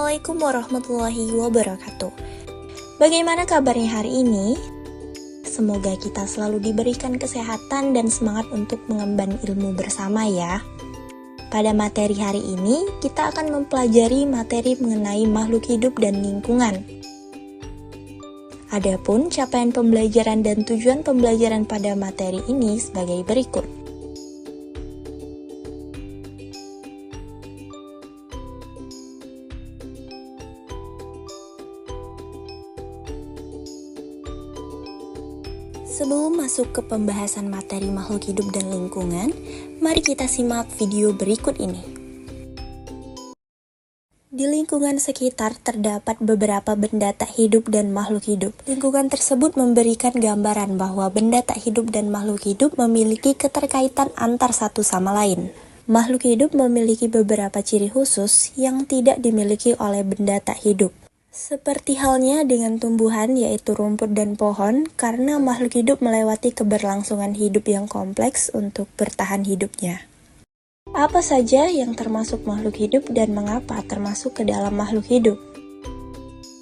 Assalamualaikum warahmatullahi wabarakatuh. Bagaimana kabarnya hari ini? Semoga kita selalu diberikan kesehatan dan semangat untuk mengemban ilmu bersama ya. Pada materi hari ini, kita akan mempelajari materi mengenai makhluk hidup dan lingkungan. Adapun capaian pembelajaran dan tujuan pembelajaran pada materi ini sebagai berikut. Sebelum masuk ke pembahasan materi makhluk hidup dan lingkungan, mari kita simak video berikut ini. Di lingkungan sekitar terdapat beberapa benda tak hidup dan makhluk hidup. Lingkungan tersebut memberikan gambaran bahwa benda tak hidup dan makhluk hidup memiliki keterkaitan antar satu sama lain. Makhluk hidup memiliki beberapa ciri khusus yang tidak dimiliki oleh benda tak hidup. Seperti halnya dengan tumbuhan yaitu rumput dan pohon, karena makhluk hidup melewati keberlangsungan hidup yang kompleks untuk bertahan hidupnya. Apa saja yang termasuk makhluk hidup dan mengapa termasuk ke dalam makhluk hidup?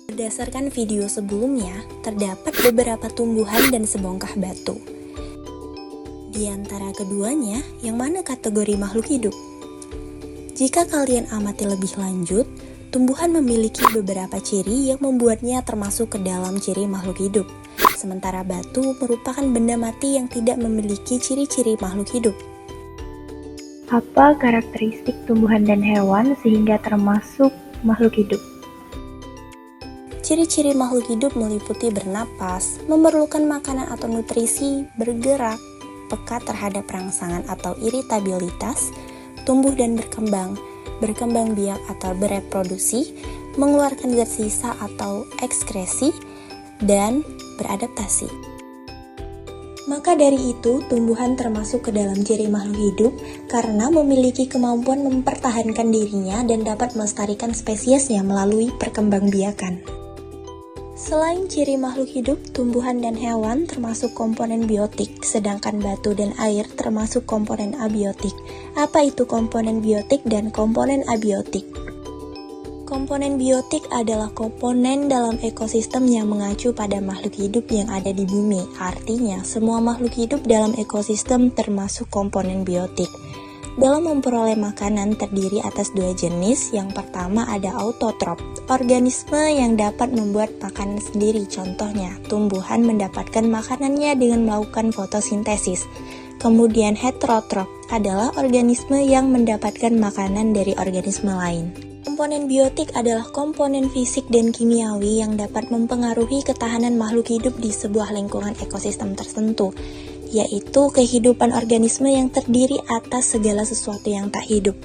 Berdasarkan video sebelumnya, terdapat beberapa tumbuhan dan sebongkah batu. Di antara keduanya, yang mana kategori makhluk hidup? Jika kalian amati lebih lanjut, tumbuhan memiliki beberapa ciri yang membuatnya termasuk ke dalam ciri makhluk hidup. Sementara batu merupakan benda mati yang tidak memiliki ciri-ciri makhluk hidup. Apa karakteristik tumbuhan dan hewan sehingga termasuk makhluk hidup? Ciri-ciri makhluk hidup meliputi bernapas, memerlukan makanan atau nutrisi, bergerak, peka terhadap rangsangan atau iritabilitas, tumbuh dan berkembang biak atau bereproduksi, mengeluarkan zat sisa atau ekskresi, dan beradaptasi. Maka dari itu, tumbuhan termasuk ke dalam ciri makhluk hidup karena memiliki kemampuan mempertahankan dirinya dan dapat melestarikan spesiesnya melalui perkembangbiakan. Selain ciri makhluk hidup, tumbuhan dan hewan termasuk komponen biotik, sedangkan batu dan air termasuk komponen abiotik. Apa itu komponen biotik dan komponen abiotik? Komponen biotik adalah komponen dalam ekosistem yang mengacu pada makhluk hidup yang ada di bumi. Artinya, semua makhluk hidup dalam ekosistem termasuk komponen biotik. Dalam memperoleh makanan terdiri atas dua jenis. Yang pertama ada autotrof, organisme yang dapat membuat makanan sendiri. Contohnya, tumbuhan mendapatkan makanannya dengan melakukan fotosintesis. Kemudian heterotrof adalah organisme yang mendapatkan makanan dari organisme lain. Komponen biotik adalah komponen fisik dan kimiawi yang dapat mempengaruhi ketahanan makhluk hidup di sebuah lingkungan ekosistem tertentu, yaitu kehidupan organisme yang terdiri atas segala sesuatu yang tak hidup.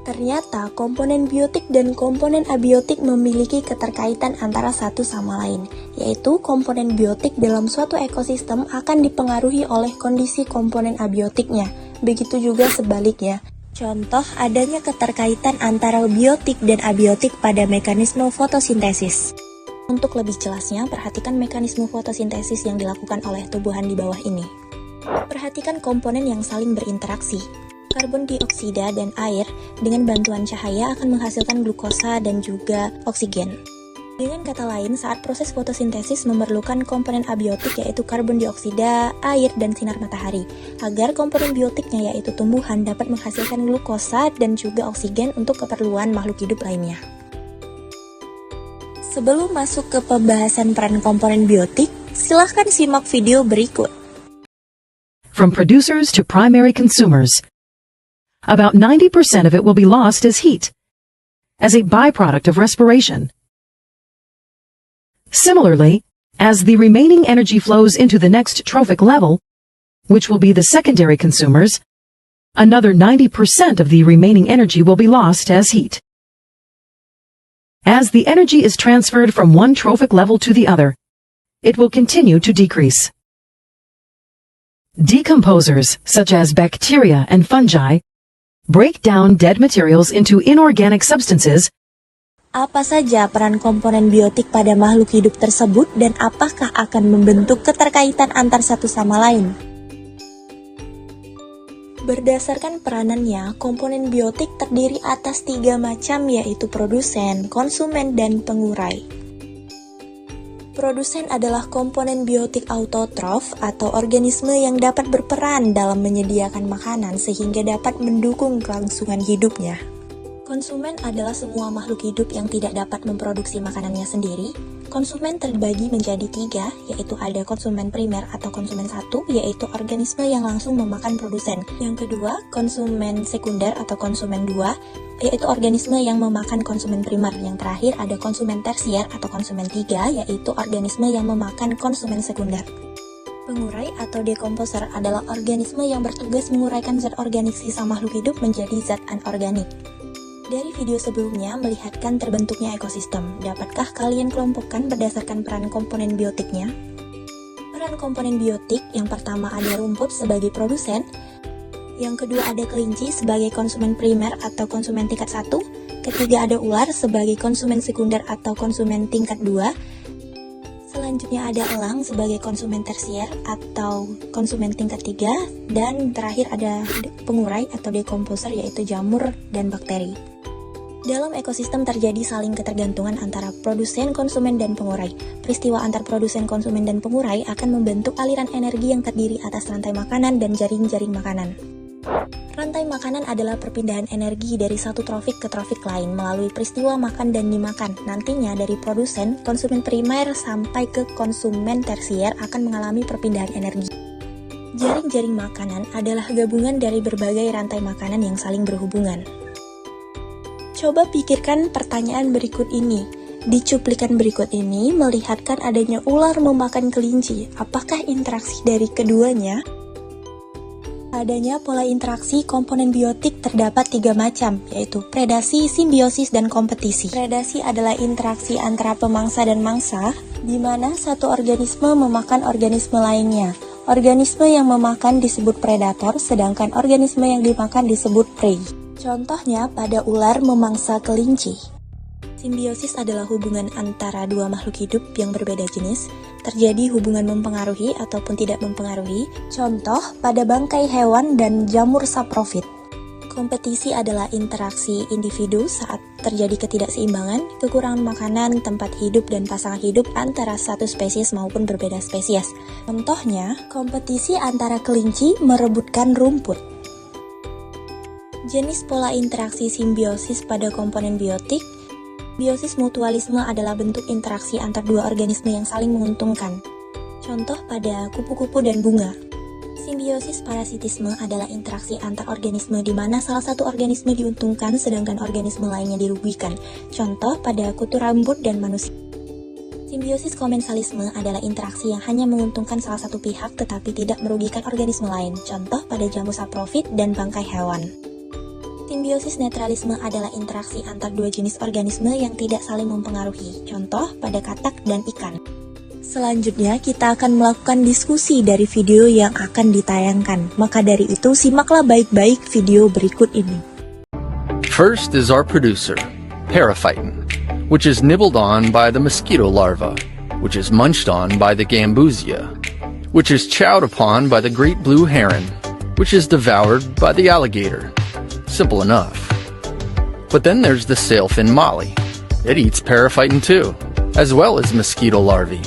Ternyata, komponen biotik dan komponen abiotik memiliki keterkaitan antara satu sama lain, yaitu komponen biotik dalam suatu ekosistem akan dipengaruhi oleh kondisi komponen abiotiknya, begitu juga sebaliknya. Contoh, adanya keterkaitan antara biotik dan abiotik pada mekanisme fotosintesis. Untuk lebih jelasnya, perhatikan mekanisme fotosintesis yang dilakukan oleh tumbuhan di bawah ini. Perhatikan komponen yang saling berinteraksi. Karbon dioksida dan air dengan bantuan cahaya akan menghasilkan glukosa dan juga oksigen. Dengan kata lain, saat proses fotosintesis memerlukan komponen abiotik yaitu karbon dioksida, air, dan sinar matahari, agar komponen biotiknya yaitu tumbuhan dapat menghasilkan glukosa dan juga oksigen untuk keperluan makhluk hidup lainnya. Sebelum masuk ke pembahasan peran komponen biotik, silahkan simak video berikut. From producers to primary consumers, about 90% of it will be lost as heat, as a byproduct of respiration. Similarly, as the remaining energy flows into the next trophic level, which will be the secondary consumers, another 90% of the remaining energy will be lost as heat. As the energy is transferred from one trophic level to the other, it will continue to decrease. Decomposers, such as bacteria and fungi, break down dead materials into inorganic substances. Apa saja peran komponen biotik pada makhluk hidup tersebut dan apakah akan membentuk keterkaitan antar satu sama lain? Berdasarkan peranannya, komponen biotik terdiri atas 3 macam, yaitu produsen, konsumen, dan pengurai. Produsen adalah komponen biotik autotrof atau organisme yang dapat berperan dalam menyediakan makanan sehingga dapat mendukung kelangsungan hidupnya. Konsumen adalah semua makhluk hidup yang tidak dapat memproduksi makanannya sendiri. Konsumen terbagi menjadi 3, yaitu ada konsumen primer atau konsumen 1, yaitu organisme yang langsung memakan produsen. Yang kedua, konsumen sekunder atau konsumen 2, yaitu organisme yang memakan konsumen primer. Yang terakhir ada konsumen tersier atau konsumen 3, yaitu organisme yang memakan konsumen sekunder. Pengurai atau dekomposer adalah organisme yang bertugas menguraikan zat organik sisa makhluk hidup menjadi zat anorganik. Dari video sebelumnya melihatkan terbentuknya ekosistem, dapatkah kalian kelompokkan berdasarkan peran komponen biotiknya? Peran komponen biotik yang pertama ada rumput sebagai produsen, yang kedua ada kelinci sebagai konsumen primer atau konsumen tingkat 1, ketiga ada ular sebagai konsumen sekunder atau konsumen tingkat 2, selanjutnya ada elang sebagai konsumen tersier atau konsumen tingkat 3, dan terakhir ada pengurai atau dekomposer yaitu jamur dan bakteri. Dalam ekosistem terjadi saling ketergantungan antara produsen, konsumen, dan pengurai. Peristiwa antar produsen, konsumen, dan pengurai akan membentuk aliran energi yang terdiri atas rantai makanan dan jaring-jaring makanan. Rantai makanan adalah perpindahan energi dari satu trofik ke trofik lain melalui peristiwa makan dan dimakan. Nantinya dari produsen, konsumen primer, sampai ke konsumen tersier akan mengalami perpindahan energi. Jaring-jaring makanan adalah gabungan dari berbagai rantai makanan yang saling berhubungan. Coba pikirkan pertanyaan berikut ini. Di cuplikan berikut ini melihatkan adanya ular memakan kelinci. Apakah interaksi dari keduanya? Adanya pola interaksi komponen biotik terdapat 3 macam, yaitu predasi, simbiosis, dan kompetisi. Predasi adalah interaksi antara pemangsa dan mangsa, di mana satu organisme memakan organisme lainnya. Organisme yang memakan disebut predator, sedangkan organisme yang dimakan disebut prey. Contohnya pada ular memangsa kelinci. Simbiosis adalah hubungan antara dua makhluk hidup yang berbeda jenis. Terjadi hubungan mempengaruhi ataupun tidak mempengaruhi. Contoh pada bangkai hewan dan jamur saprofit. Kompetisi adalah interaksi individu saat terjadi ketidakseimbangan, kekurangan makanan, tempat hidup, dan pasangan hidup antara satu spesies maupun berbeda spesies. Contohnya, kompetisi antara kelinci merebutkan rumput. Jenis pola interaksi simbiosis pada komponen biotik. Biosis mutualisme adalah bentuk interaksi antar dua organisme yang saling menguntungkan. Contoh pada kupu-kupu dan bunga. Simbiosis parasitisme adalah interaksi antar organisme di mana salah satu organisme diuntungkan sedangkan organisme lainnya dirugikan. Contoh pada kutu rambut dan manusia. Simbiosis komensalisme adalah interaksi yang hanya menguntungkan salah satu pihak tetapi tidak merugikan organisme lain. Contoh pada jamur saprofit dan bangkai hewan. Simbiosis netralisme adalah interaksi antar dua jenis organisme yang tidak saling mempengaruhi. Contoh pada katak dan ikan. Selanjutnya kita akan melakukan diskusi dari video yang akan ditayangkan. Maka dari itu simaklah baik-baik video berikut ini. First is our producer, Periphyton, which is nibbled on by the mosquito larva, which is munched on by the gambusia, which is chowed upon by the great blue heron, which is devoured by the alligator. Simple enough. But then there's the sailfin molly. It eats periphyton too, as well as mosquito larvae.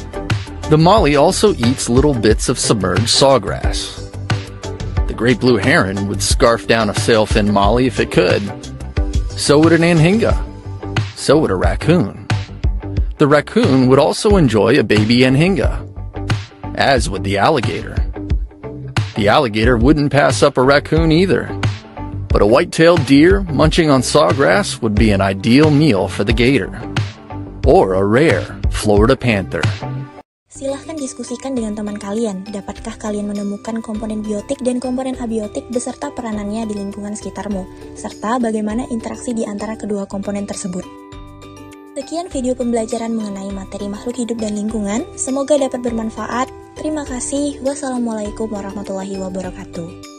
The molly also eats little bits of submerged sawgrass. The great blue heron would scarf down a sailfin molly if it could. So would an anhinga. So would a raccoon. The raccoon would also enjoy a baby anhinga, as would the alligator. The alligator wouldn't pass up a raccoon either. But a white-tailed deer munching on sawgrass would be an ideal meal for the gator. Or a rare Florida panther. Silahkan diskusikan dengan teman kalian. Dapatkah kalian menemukan komponen biotik dan komponen abiotik beserta peranannya di lingkungan sekitarmu, serta bagaimana interaksi di antara kedua komponen tersebut? Sekian video pembelajaran mengenai materi makhluk hidup dan lingkungan. Semoga dapat bermanfaat. Terima kasih. Wassalamualaikum warahmatullahi wabarakatuh.